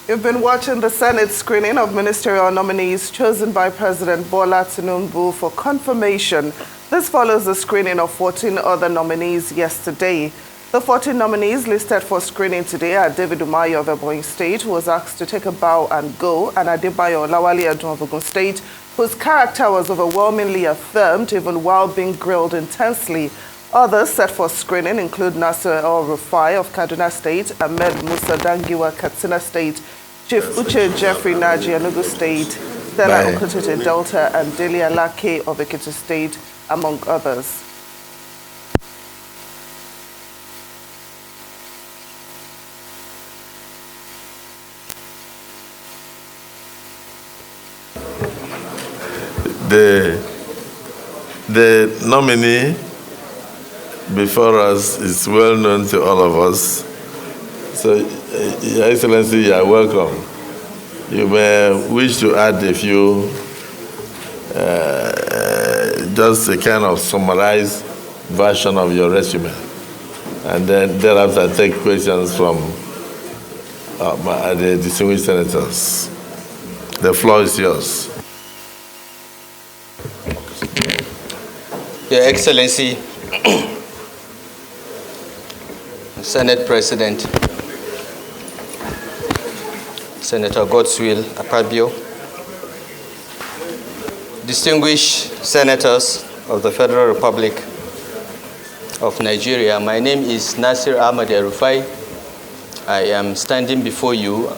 You've been watching the Senate screening of ministerial nominees chosen by President Bola Tinubu for confirmation. This follows the screening of 14 other nominees yesterday. The 14 nominees listed for screening today are David Umayo of Ebonyi State, who was asked to take a bow and go, and Adebayo Lawali Edun of Ogun State, whose character was overwhelmingly affirmed even while being grilled intensely. Others set for screening include Nasir El-Rufai of Kaduna State, Ahmed Musa Dangiwa, Katsina State, Chief Uche Jeffrey Naji, Enugu State, Stella Okutete Delta, and Delia Lake of Ekiti State, among others. The nominee before us is well known to all of us. So, Your Excellency, you are welcome. You may wish to add a few, just a kind of summarized version of your resume. And then thereafter take questions from the distinguished senators. The floor is yours. Your Excellency, Senate President, Senator Godswill Akpabio, distinguished senators of the Federal Republic of Nigeria, my name is Nasir El-Rufai. I am standing before you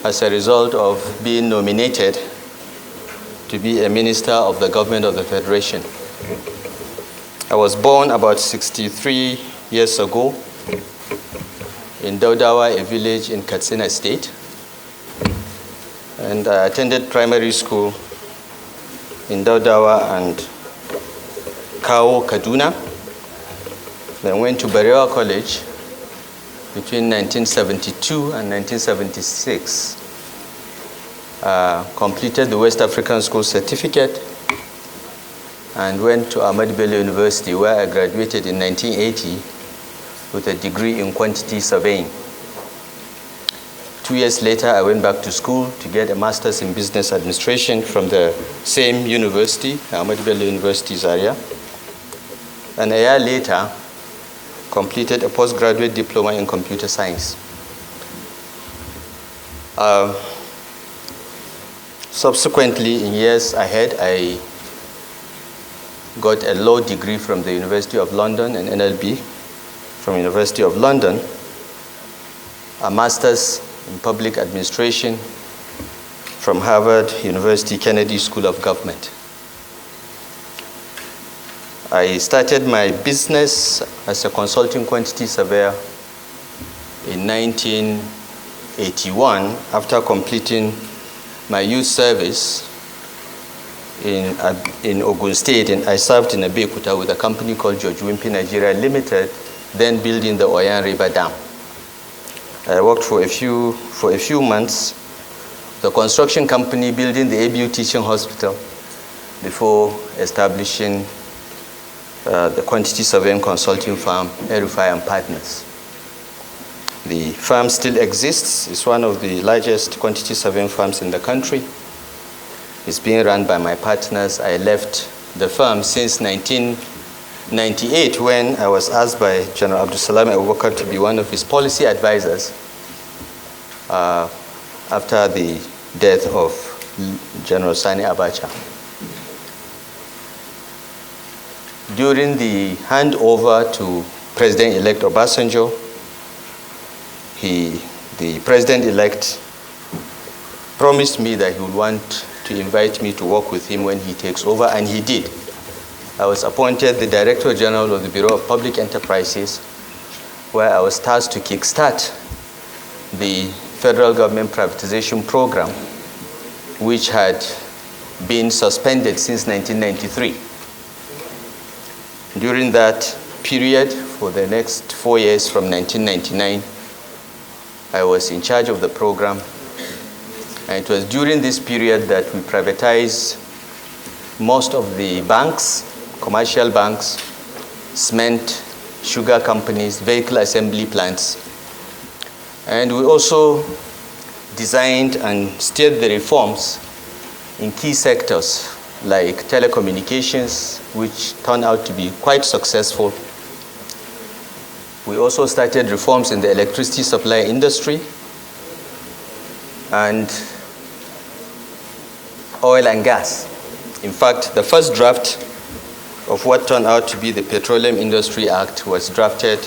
as a result of being nominated to be a minister of the government of the Federation. I was born about 63 years ago in Daudawa, a village in Katsina State. And I attended primary school in Daudawa and Kao, Kaduna. Then went to Barewa College between 1972 and 1976. Completed the West African School Certificate and went to Ahmadu Bello University, where I graduated in 1980 with a degree in quantity surveying. 2 years later, I went back to school to get a master's in business administration from the same university, Ahmadu Bello University Zaria. And a year later, completed a postgraduate diploma in computer science. Subsequently, in years ahead, I got a law degree from the University of London and NLB from University of London, a master's in public administration from Harvard University Kennedy School of Government. I started my business as a consulting quantity surveyor in 1981 after completing my youth service in Ogun State, and I served in Abeokuta with a company called George Wimpy Nigeria Limited, then building the Oyan River Dam. I worked for a few months, the construction company building the ABU Teaching Hospital before establishing the quantity surveying consulting firm, El-Rufai and Partners. The firm still exists. It's one of the largest quantity surveying firms in the country. It's being run by my partners. I left the firm since 1998 when I was asked by General Abdul Salam Abubakar to be one of his policy advisors after the death of General Sani Abacha. During the handover to President-elect Obasanjo, the President-elect promised me that he would want to invite me to work with him when he takes over, and he did. I was appointed the Director General of the Bureau of Public Enterprises, where I was tasked to kickstart the federal government privatization program, which had been suspended since 1993. During that period, for the next 4 years from 1999, I was in charge of the program. And it was during this period that we privatized most of the banks, commercial banks, cement, sugar companies, vehicle assembly plants. And we also designed and steered the reforms in key sectors like telecommunications, which turned out to be quite successful. We also started reforms in the electricity supply industry and oil and gas. In fact, the first draft of what turned out to be the Petroleum Industry Act was drafted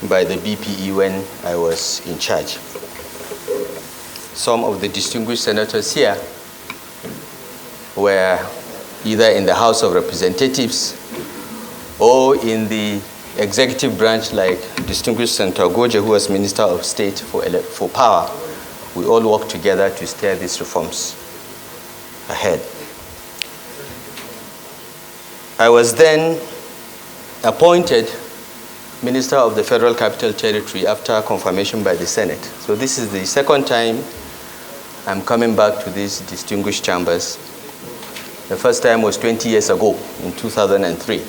by the BPE when I was in charge. Some of the distinguished senators here were either in the House of Representatives or in the executive branch, like distinguished Senator Goje, who was Minister of State for Power. We all worked together to steer these reforms ahead. I was then appointed Minister of the Federal Capital Territory after confirmation by the Senate. So this is the second time I'm coming back to these distinguished chambers. The first time was 20 years ago, in 2003,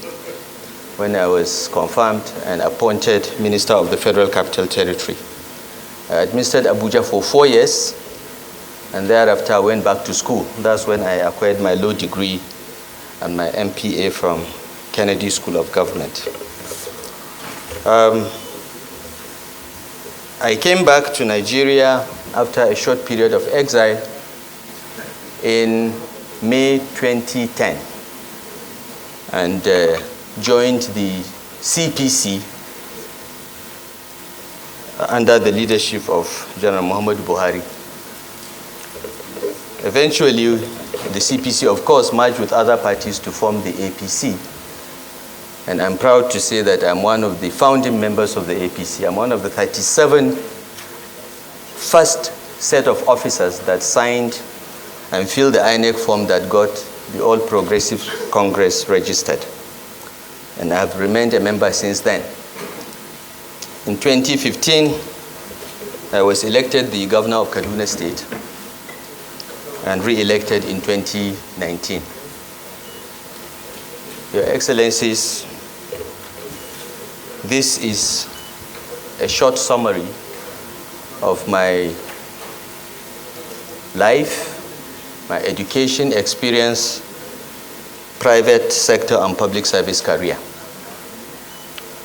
when I was confirmed and appointed Minister of the Federal Capital Territory. I administered Abuja for 4 years, and thereafter I went back to school. That's when I acquired my law degree and my MPA from Kennedy School of Government. I came back to Nigeria after a short period of exile in May 2010 and joined the CPC under the leadership of General Muhammadu Buhari. Eventually, the CPC, of course, merged with other parties to form the APC. And I'm proud to say that I'm one of the founding members of the APC. I'm one of the 37 first set of officers that signed and filled the INEC form that got the All Progressive Congress registered. And I've remained a member since then. In 2015, I was elected the governor of Kaduna State and re-elected in 2019. Your Excellencies, this is a short summary of my life, my education experience, private sector and public service career.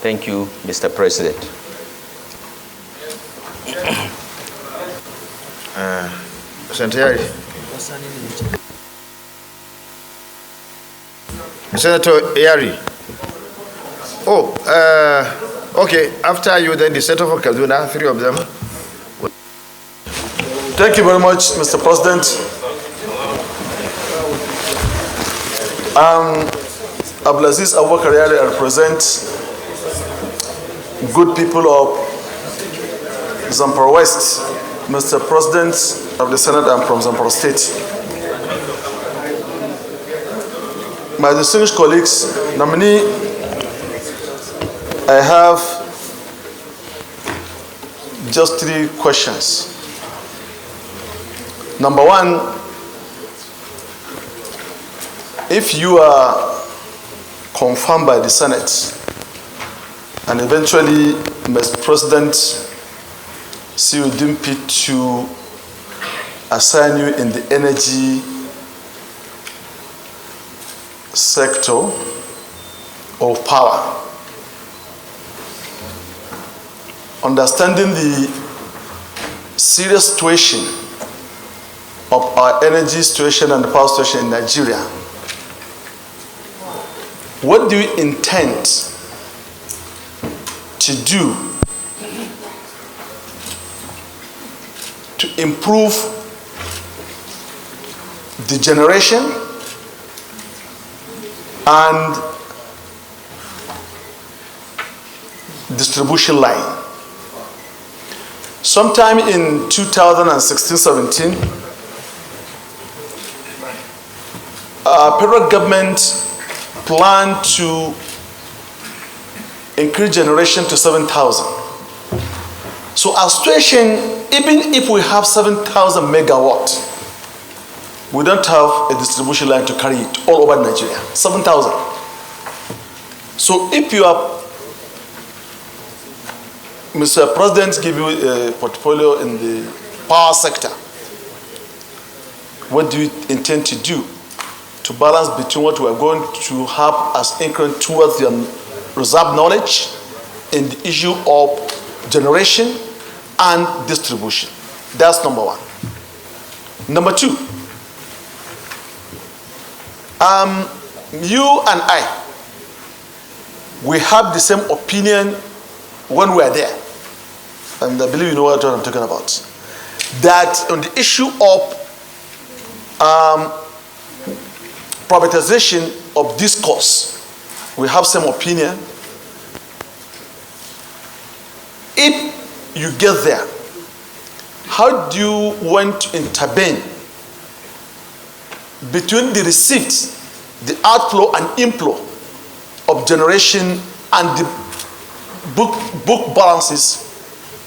Thank you, Mr. President. Senator Yari. Okay, after you, then the Senator for Kaduna, 3 of them. Thank you very much, Mr. President. Abdulaziz Abubakar Yari, I represent good people of Zamfara West. Mr. President of the Senate, I'm from Zamfara State. My distinguished colleagues, nominee, I have just 3 questions. Number 1, if you are confirmed by the Senate and eventually Mr. President see you deem fit to assign you in the energy sector of power, understanding the serious situation of our energy situation and the power situation in Nigeria, what do you intend to do to improve the generation and distribution line? Sometime in 2016-17, federal government planned to increase generation to 7,000. So our situation, even if we have 7,000 megawatt, we don't have a distribution line to carry it all over Nigeria. 7,000. So if you are, Mr. President give you a portfolio in the power sector. What do you intend to do to balance between what we are going to have as increment towards the reserve knowledge in the issue of generation and distribution? That's number one. Number two, you and I, we have the same opinion when we are there. And I believe you know what I'm talking about. That on the issue of privatization of discourse, we have some opinion. If you get there, how do you want to intervene between the receipt, the outflow and inflow of generation and the book balances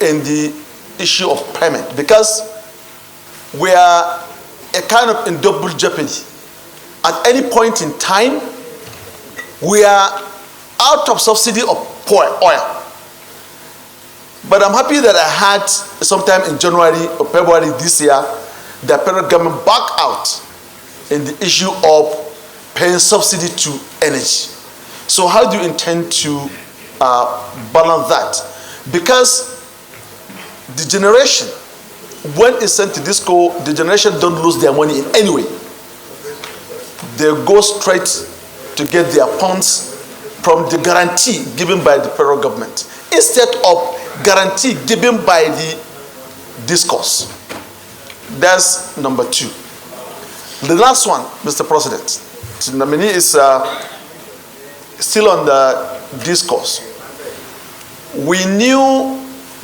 in the issue of payment? Because we are a kind of in double jeopardy. At any point in time, we are out of subsidy of oil. But I'm happy that I had sometime in January or February this year, the federal government back out in the issue of paying subsidy to energy. So how do you intend to balance that? Because the generation, when it's sent to disco, the generation don't lose their money in any way. They go straight to get their funds from the guarantee given by the federal government instead of guarantee given by the discourse. That's number two. The last one, Mr. President, the nominee is still on the discourse. We knew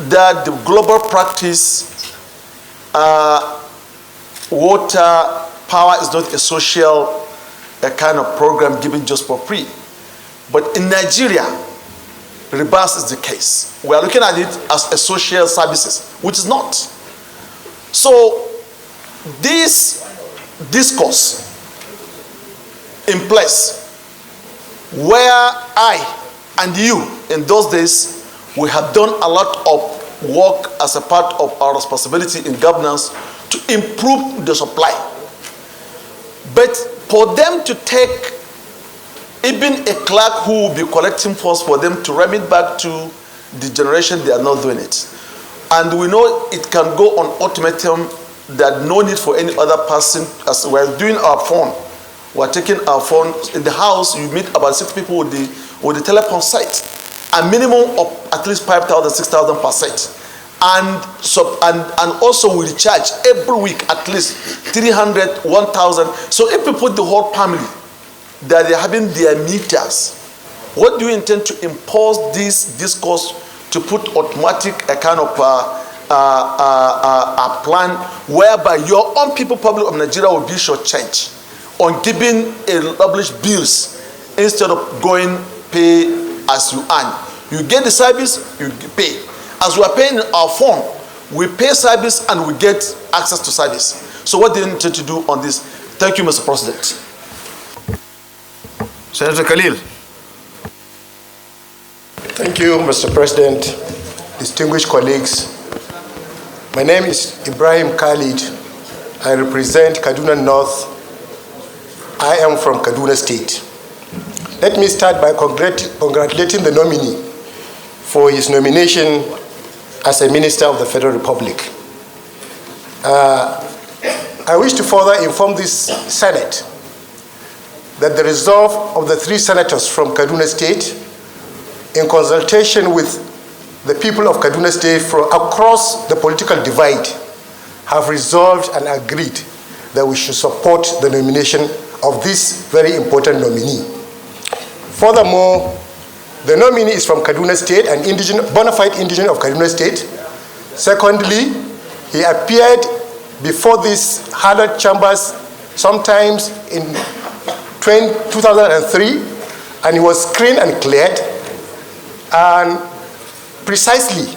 that the global practice, water, power is not a social kind of program given just for free. But in Nigeria, reverse is the case. We are looking at it as a social services, which is not. So this discourse in place where I and you in those days, we have done a lot of work as a part of our responsibility in governance to improve the supply. But for them to take even a clerk who will be collecting funds for them to remit back to the generation, they are not doing it. And we know it can go on ultimatum that no need for any other person. As we're doing our phone, we're taking our phone in the house, you meet about 6 people with the telephone site. A minimum of at least 5,000, 6,000 per site. And also we recharge every week at least 300, 1,000. So if we put the whole family, that they're having their meters, what do you intend to impose this discourse to put automatic a kind of a plan whereby your own people, public of Nigeria, will be shortchanged on giving established bills instead of going pay as you earn. You get the service, you pay. As we are paying our phone, we pay service and we get access to service. So what do you intend to do on this? Thank you, Mr. President. Senator Khalil. Thank you, Mr. President, distinguished colleagues. My name is Ibrahim Khalid. I represent Kaduna North. I am from Kaduna State. Let me start by congratulating the nominee for his nomination as a Minister of the Federal Republic. I wish to further inform this Senate that the resolve of the 3 senators from Kaduna State, in consultation with the people of Kaduna State from across the political divide, have resolved and agreed that we should support the nomination of this very important nominee. Furthermore, the nominee is from Kaduna State, an bona fide indigenous of Kaduna State. Secondly, he appeared before these hallowed chambers sometimes in 2003, and he was screened and cleared. And precisely,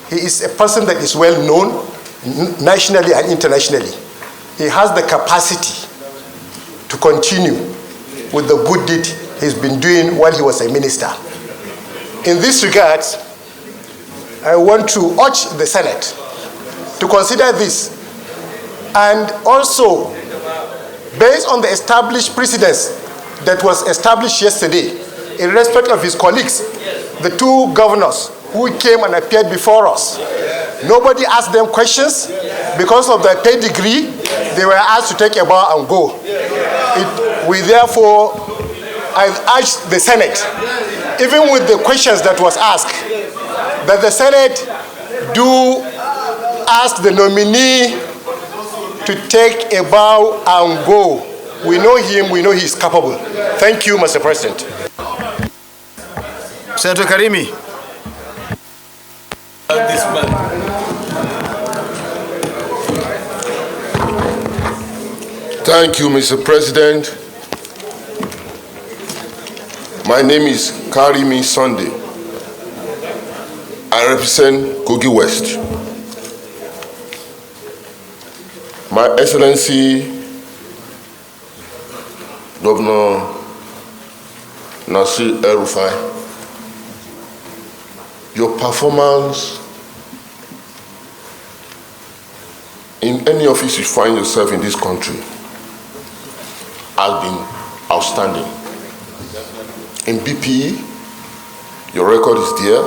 he is a person that is well known nationally and internationally. He has the capacity to continue with the good deed he's been doing while he was a minister. In this regard, I want to urge the Senate to consider this. And also, based on the established precedence that was established yesterday, in respect of his colleagues, the two governors who came and appeared before us, nobody asked them questions. Because of their pedigree, they were asked to take a bow and go. I urge the Senate, even with the questions that was asked, that the Senate do ask the nominee to take a bow and go. We know him, we know he's capable. Thank you, Mr. President. Senator Karimi. Thank you, Mr. President. My name is Karimi Sunday. I represent Kogi West. My Excellency, Governor Nasir El-Rufai, your performance in any office you find yourself in this country has been outstanding. In BPE, your record is there.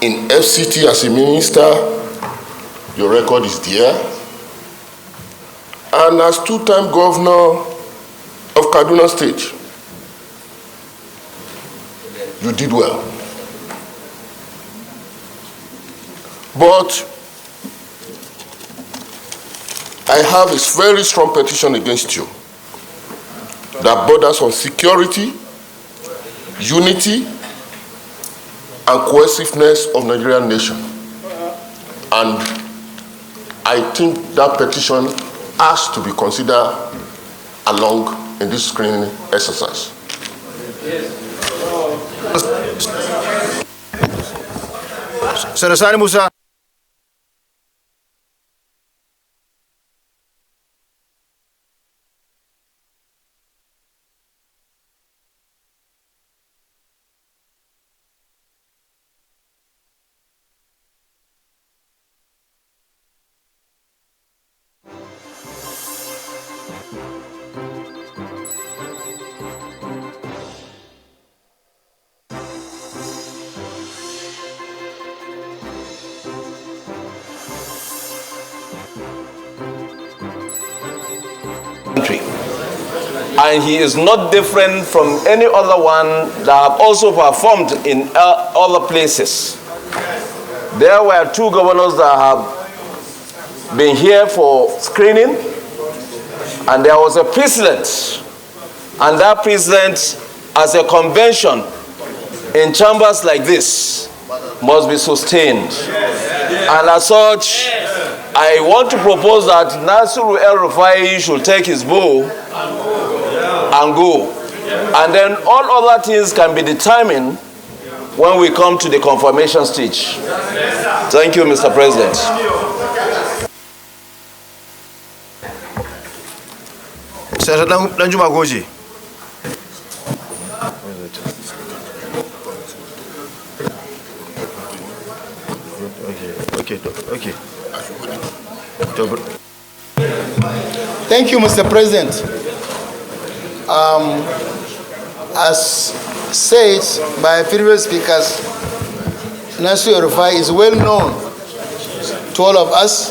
In FCT as a minister, your record is there. And as two-time governor of Kaduna State, you did well. But I have a very strong petition against you that borders on security, unity, and cohesiveness of Nigerian nation. And I think that petition has to be considered along in this screening exercise. Senator Sani Musa. And he is not different from any other one that have also performed in other places. There were two governors that have been here for screening, and there was a precedent, and that precedent as a convention in chambers like this must be sustained. And as such, I want to propose that Nasir El-Rufai should take his bow and go. And then all other things can be determined when we come to the confirmation stage. Thank you, Mr. President. Senator Danjuma Goji. Okay. Thank you, Mr. President. As said by previous speakers, Nasir El-Rufai is well known to all of us,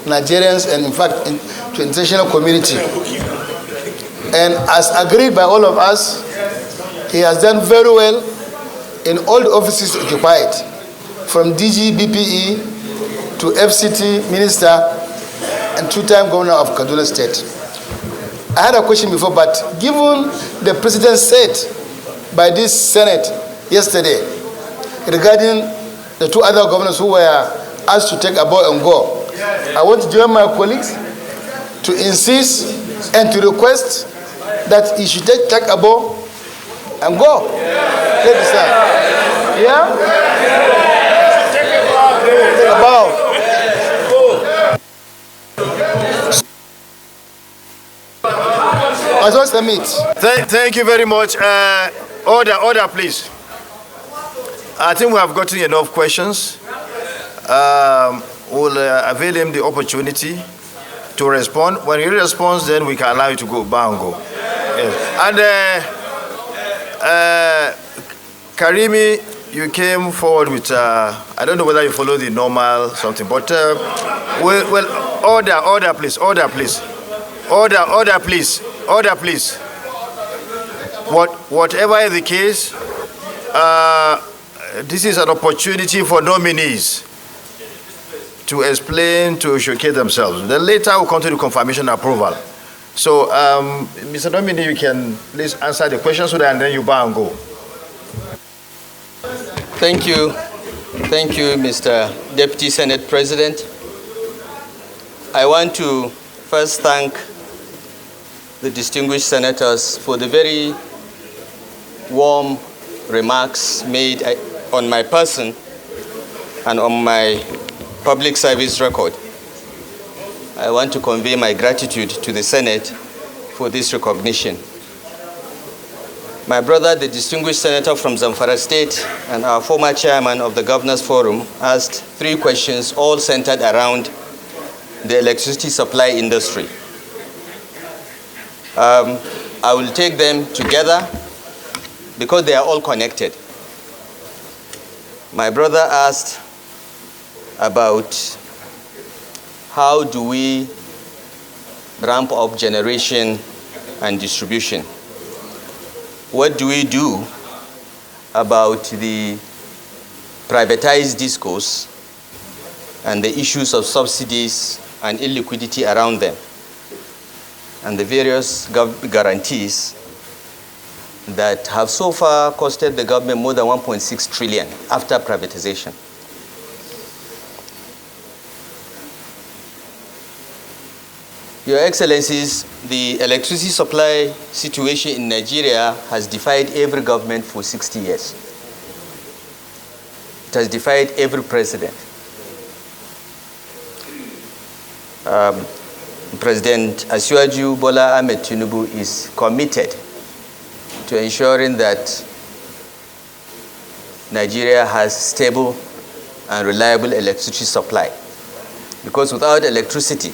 Nigerians, and in fact to the international community. And as agreed by all of us, he has done very well in all the offices occupied, from DG BPE to FCT Minister and two-time Governor of Kaduna State. I had a question before, but given the President said by this Senate yesterday regarding the two other governors who were asked to take a bow and go, I want to join my colleagues to insist and to request that he should take a bow and go. Take the stand. Yeah? Take a bow. I just submit. Thank you very much. Order, please. I think we have gotten enough questions. will avail him the opportunity to respond. When he responds, then we can allow you to go. Bango. Yes. And Karimi, you came forward with, I don't know whether you follow the normal something, but, order, please, order, please. Order, please. Order, please. Whatever is the case, this is an opportunity for nominees to explain, to showcase themselves. Then later we'll come to the confirmation approval. So, Mr. Nominee, you can please answer the questions so that, and then you bow and go. Thank you. Thank you, Mr. Deputy Senate President. I want to first thank the distinguished senators for the very warm remarks made on my person and on my public service record. I want to convey my gratitude to the Senate for this recognition. My brother, the distinguished senator from Zamfara State and our former chairman of the Governors Forum, asked 3 questions, all centered around the electricity supply industry. I will take them together because they are all connected. My brother asked about how do we ramp up generation and distribution? What do we do about the privatized discourse and the issues of subsidies and illiquidity around them, and the various guarantees that have so far costed the government more than 1.6 trillion after privatization? Your Excellencies, the electricity supply situation in Nigeria has defied every government for 60 years. It has defied every president. President Asiwaju Bola Ahmed Tinubu is committed to ensuring that Nigeria has stable and reliable electricity supply. Because without electricity,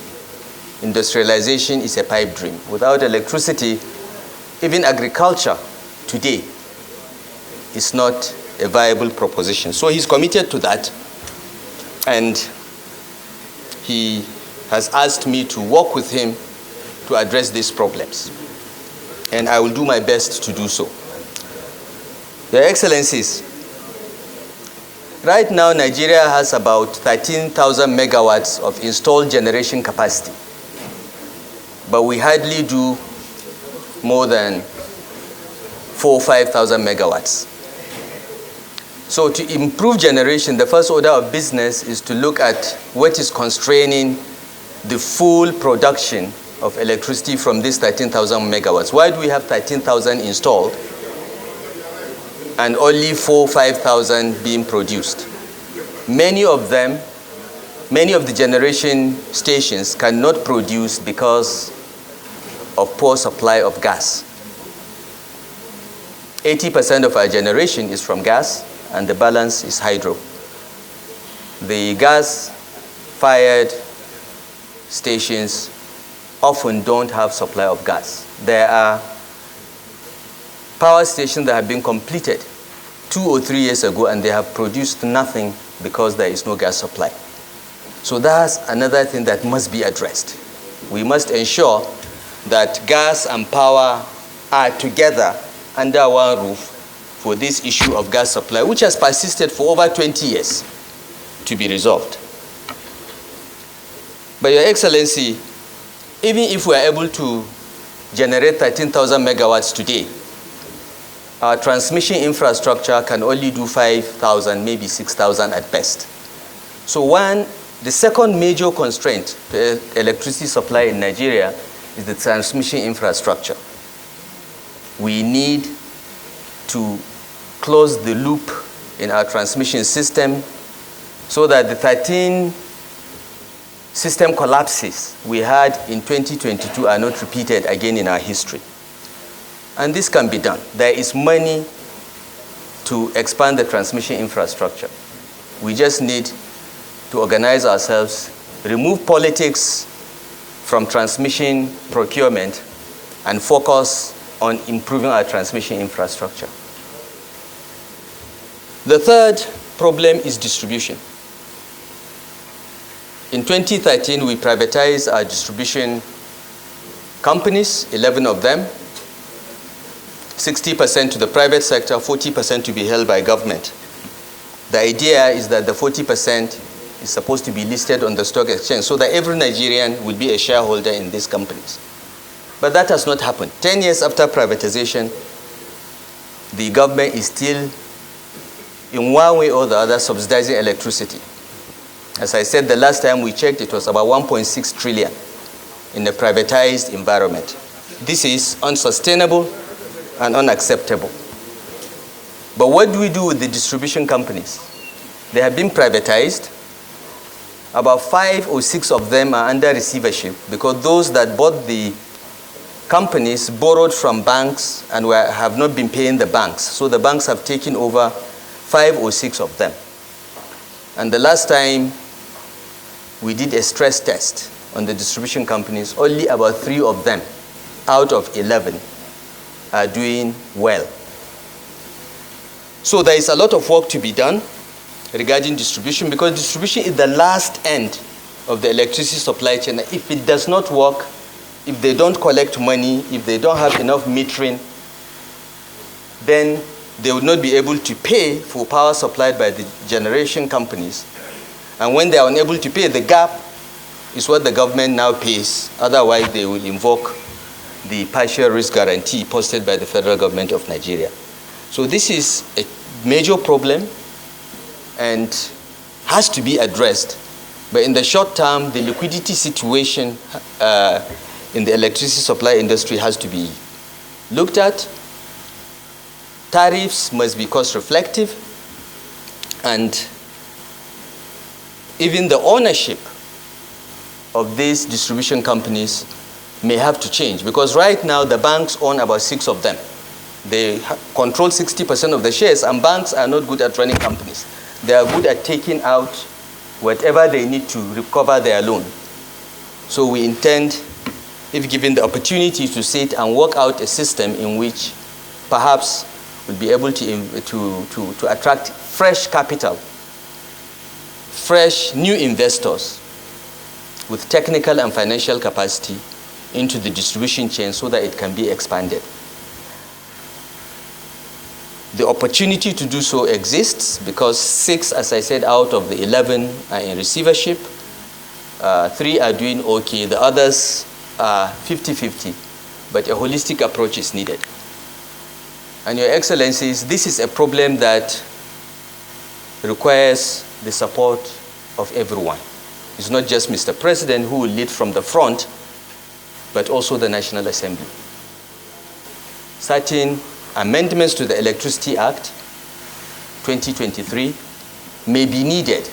industrialization is a pipe dream. Without electricity, even agriculture today is not a viable proposition. So he's committed to that, and he has asked me to work with him to address these problems. And I will do my best to do so. Your Excellencies, right now Nigeria has about 13,000 megawatts of installed generation capacity, but we hardly do more than 4,000 or 5,000 megawatts. So to improve generation, the first order of business is to look at what is constraining the full production of electricity from these 13,000 megawatts. Why do we have 13,000 installed and only 4,000 or 5,000 being produced? Many of the generation stations cannot produce because of poor supply of gas. 80% of our generation is from gas, and the balance is hydro. The gas-fired stations often don't have supply of gas. There are power stations that have been completed 2 or 3 years ago, and they have produced nothing because there is no gas supply. So that's another thing that must be addressed. We must ensure that gas and power are together under one roof for this issue of gas supply, which has persisted for over 20 years, to be resolved. But Your Excellency, even if we are able to generate 13,000 megawatts today, our transmission infrastructure can only do 5,000, maybe 6,000 at best. So the second major constraint to electricity supply in Nigeria is the transmission infrastructure. We need to close the loop in our transmission system so that the 13 system collapses we had in 2022 are not repeated again in our history. And this can be done. There is money to expand the transmission infrastructure. We just need to organize ourselves, remove politics from transmission procurement, and focus on improving our transmission infrastructure. The third problem is distribution. In 2013, we privatized our distribution companies, 11 of them, 60% to the private sector, 40% to be held by government. The idea is that the 40% is supposed to be listed on the stock exchange so that every Nigerian will be a shareholder in these companies. But that has not happened. 10 years after privatization, the government is still, in one way or the other, subsidizing electricity. As I said, the last time we checked, it was about 1.6 trillion in a privatized environment. This is unsustainable and unacceptable. But what do we do with the distribution companies? They have been privatized. About 5 or 6 of them are under receivership because those that bought the companies borrowed from banks and have not been paying the banks. So the banks have taken over 5 or 6 of them. And the last time we did a stress test on the distribution companies, only about 3 of them out of 11 are doing well. So there is a lot of work to be done regarding distribution because distribution is the last end of the electricity supply chain. If it does not work, if they don't collect money, if they don't have enough metering, then they will not be able to pay for power supplied by the generation companies. And when they are unable to pay, the gap is what the government now pays. Otherwise, they will invoke the partial risk guarantee posted by the federal government of Nigeria. So this is a major problem and has to be addressed. But in the short term, the liquidity situation in the electricity supply industry has to be looked at. Tariffs must be cost reflective, and even the ownership of these distribution companies may have to change because right now the banks own about 6 of them. They control 60% of the shares, and banks are not good at running companies. They are good at taking out whatever they need to recover their loan. So we intend, if given the opportunity, to sit and work out a system in which perhaps we'll be able to attract fresh capital, fresh new investors with technical and financial capacity into the distribution chain so that it can be expanded. The opportunity to do so exists because 6, as I said, out of the 11 are in receivership. 3 are doing okay. The others are 50-50, but a holistic approach is needed. And Your Excellencies, this is a problem that requires the support of everyone. It's not just Mr. President who will lead from the front, but also the National Assembly. Certain amendments to the Electricity Act 2023 may be needed.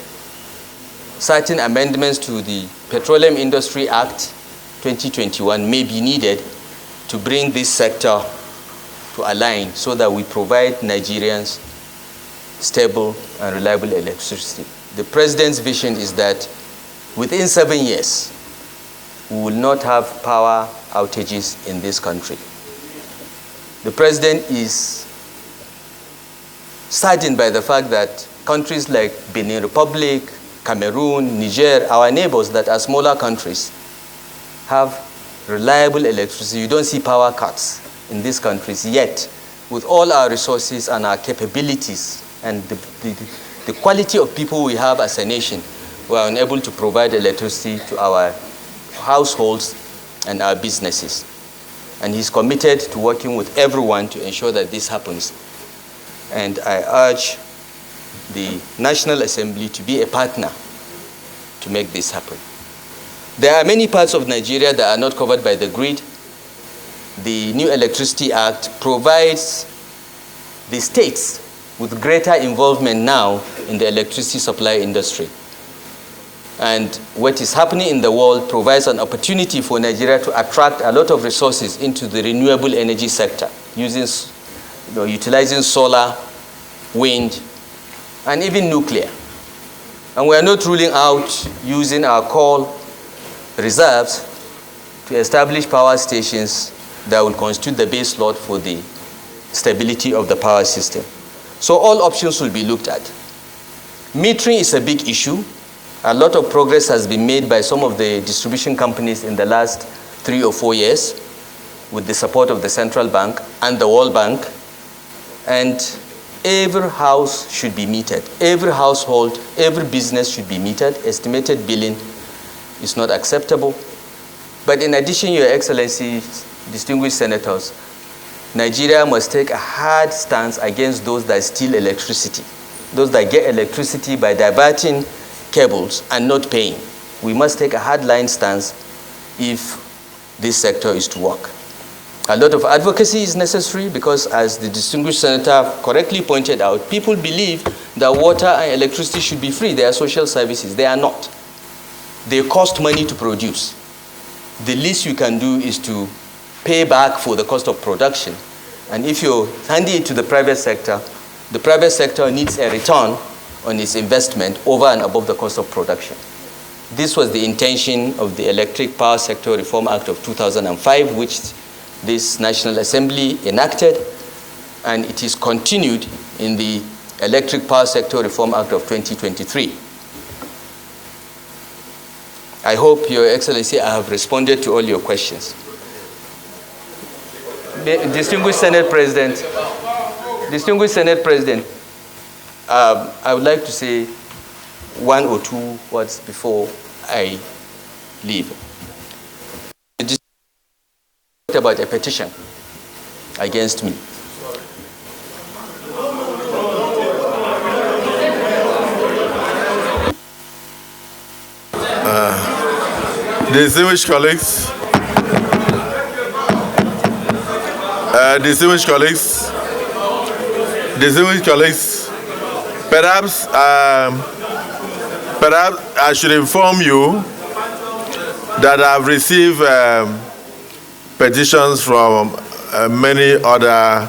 Certain amendments to the Petroleum Industry Act 2021 may be needed to bring this sector to align so that we provide Nigerians stable and reliable electricity. The President's vision is that within 7 years, we will not have power outages in this country. The President is saddened by the fact that countries like Benin Republic, Cameroon, Niger, our neighbors that are smaller countries, have reliable electricity. You don't see power cuts in these countries yet. With all our resources and our capabilities and the quality of people we have as a nation, we are unable to provide electricity to our households and our businesses. And he's committed to working with everyone to ensure that this happens. And I urge the National Assembly to be a partner to make this happen. There are many parts of Nigeria that are not covered by the grid. The new Electricity Act provides the states with greater involvement now in the electricity supply industry. And what is happening in the world provides an opportunity for Nigeria to attract a lot of resources into the renewable energy sector, utilizing solar, wind, and even nuclear. And we are not ruling out using our coal reserves to establish power stations that will constitute the base load for the stability of the power system. So all options will be looked at. Metering is a big issue. A lot of progress has been made by some of the distribution companies in the last 3 or 4 years with the support of the central bank and the World Bank. And every house should be metered. Every household, every business should be metered. Estimated billing is not acceptable. But in addition, Your Excellency, distinguished senators, Nigeria must take a hard stance against those that steal electricity, those that get electricity by diverting cables and not paying. We must take a hard-line stance if this sector is to work. A lot of advocacy is necessary because, as the distinguished senator correctly pointed out, people believe that water and electricity should be free. They are social services. They are not. They cost money to produce. The least you can do is to pay back for the cost of production. And if you're handing it to the private sector needs a return on its investment over and above the cost of production. This was the intention of the Electric Power Sector Reform Act of 2005, which this National Assembly enacted, and it is continued in the Electric Power Sector Reform Act of 2023. I hope, Your Excellency, I have responded to all your questions. Distinguished Senate President, I would like to say 1 or 2 words before I leave. About a petition against me. Distinguished colleagues, perhaps I should inform you that I've received petitions from many other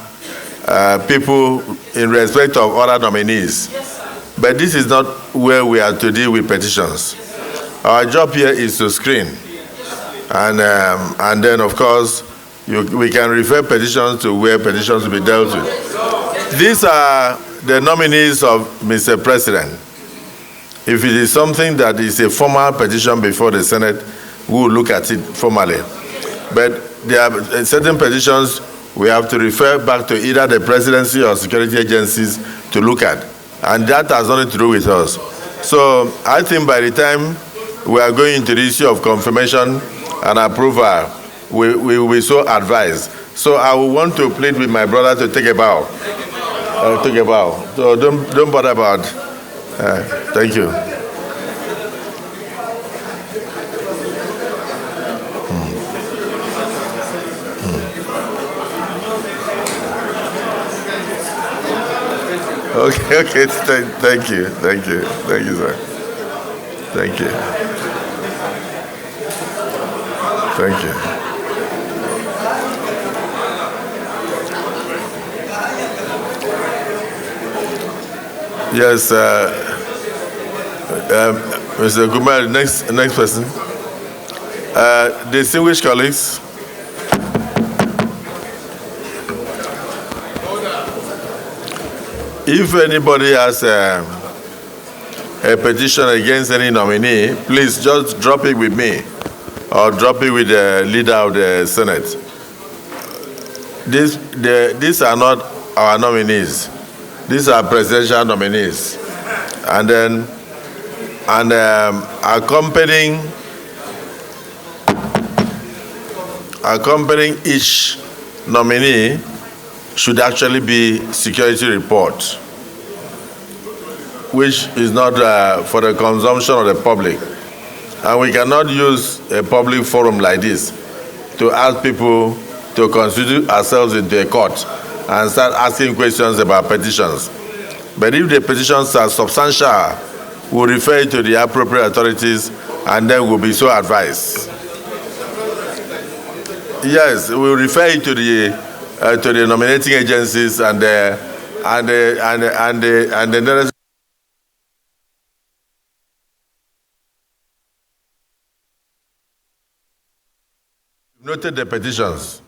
people in respect of other nominees. But this is not where we are to deal with petitions. Our job here is to screen. And then, of course, we can refer petitions to where petitions will be dealt with. These are the nominees of Mr. President. If it is something that is a formal petition before the Senate, we will look at it formally. But there are certain petitions we have to refer back to either the presidency or security agencies to look at. And that has nothing to do with us. So I think by the time we are going into the issue of confirmation and approval, we will be so advised. So I will want to plead with my brother to take a bow. Take a bow. So don't bother about. Thank you. Okay, thank you, sir. Thank you. Yes, Mr. Kumar, next person. Distinguished colleagues, if anybody has a petition against any nominee, please just drop it with me or drop it with the leader of the Senate. These are not our nominees. These are presidential nominees. And then, accompanying each nominee should actually be security report, which is not for the consumption of the public. And we cannot use a public forum like this to ask people to constitute ourselves into a court and start asking questions about petitions. But if the petitions are substantial, we'll refer it to the appropriate authorities and then we'll be so advised. Yes, we'll refer it to the nominating agencies and the Noted the petitions.